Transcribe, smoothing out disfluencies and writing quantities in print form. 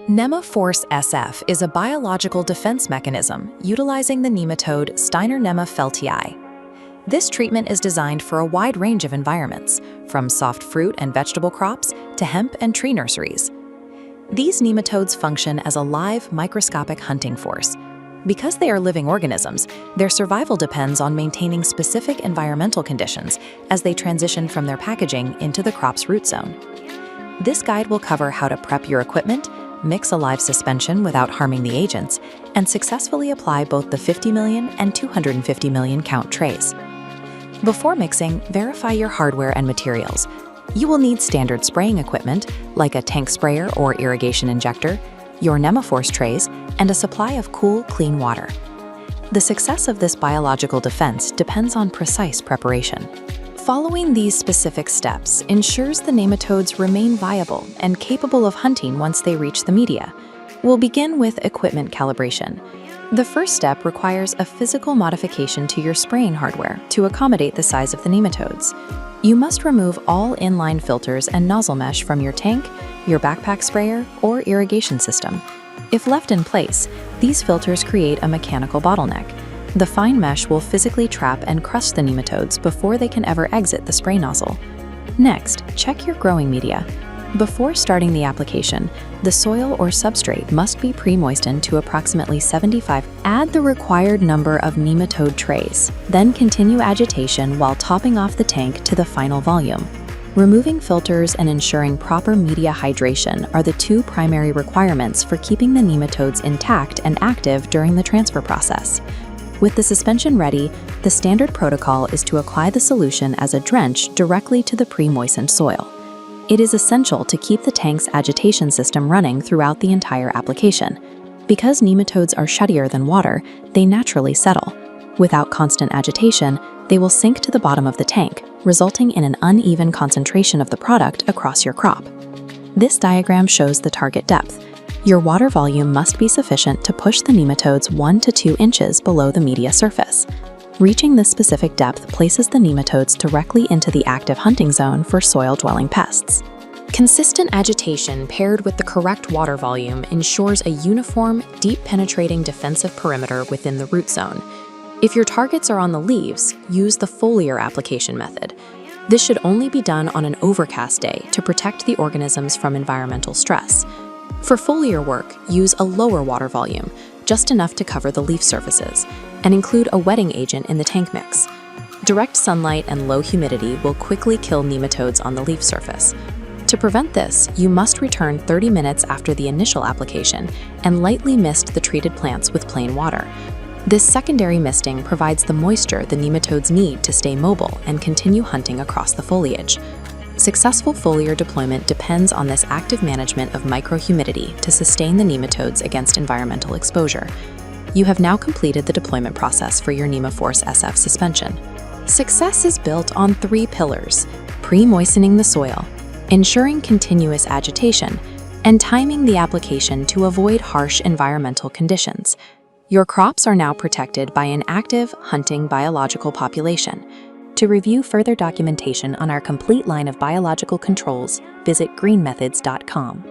NemaForce SF is a biological defense mechanism utilizing the nematode Steinernema feltiae. This treatment is designed for a wide range of environments, from soft fruit and vegetable crops to hemp and tree nurseries. These nematodes function as a live microscopic hunting force. Because they are living organisms, their survival depends on maintaining specific environmental conditions as they transition from their packaging into the crop's root zone. This guide will cover how to prep your equipment, mix a live suspension without harming the agents, and successfully apply both the 50 million and 250 million count trays. Before mixing, verify your hardware and materials. You will need standard spraying equipment, like a tank sprayer or irrigation injector, your NemaForce trays, and a supply of cool, clean water. The success of this biological defense depends on precise preparation. Following these specific steps ensures the nematodes remain viable and capable of hunting once they reach the media. We'll begin with equipment calibration. The first step requires a physical modification to your spraying hardware to accommodate the size of the nematodes. You must remove all inline filters and nozzle mesh from your tank, your backpack sprayer, or irrigation system. If left in place, these filters create a mechanical bottleneck. The fine mesh will physically trap and crush the nematodes before they can ever exit the spray nozzle. Next, check your growing media. Before starting the application, the soil or substrate must be pre-moistened to approximately 75. Add the required number of nematode trays, then continue agitation while topping off the tank to the final volume. Removing filters and ensuring proper media hydration are the two primary requirements for keeping the nematodes intact and active during the transfer process. With the suspension ready, the standard protocol is to apply the solution as a drench directly to the pre-moistened soil. It is essential to keep the tank's agitation system running throughout the entire application. Because nematodes are shuttier than water, they naturally settle. Without constant agitation, they will sink to the bottom of the tank, resulting in an uneven concentration of the product across your crop. This diagram shows the target depth. Your water volume must be sufficient to push the nematodes 1 to 2 inches below the media surface. Reaching this specific depth places the nematodes directly into the active hunting zone for soil-dwelling pests. Consistent agitation paired with the correct water volume ensures a uniform, deep-penetrating defensive perimeter within the root zone. If your targets are on the leaves, use the foliar application method. This should only be done on an overcast day to protect the organisms from environmental stress. For foliar work, use a lower water volume, just enough to cover the leaf surfaces, and include a wetting agent in the tank mix. Direct sunlight and low humidity will quickly kill nematodes on the leaf surface. To prevent this, you must return 30 minutes after the initial application and lightly mist the treated plants with plain water. This secondary misting provides the moisture the nematodes need to stay mobile and continue hunting across the foliage. Successful foliar deployment depends on this active management of microhumidity to sustain the nematodes against environmental exposure. You have now completed the deployment process for your NemaForce SF suspension. Success is built on 3 pillars: pre-moistening the soil, ensuring continuous agitation, and timing the application to avoid harsh environmental conditions. Your crops are now protected by an active, hunting biological population. To review further documentation on our complete line of biological controls, visit greenmethods.com.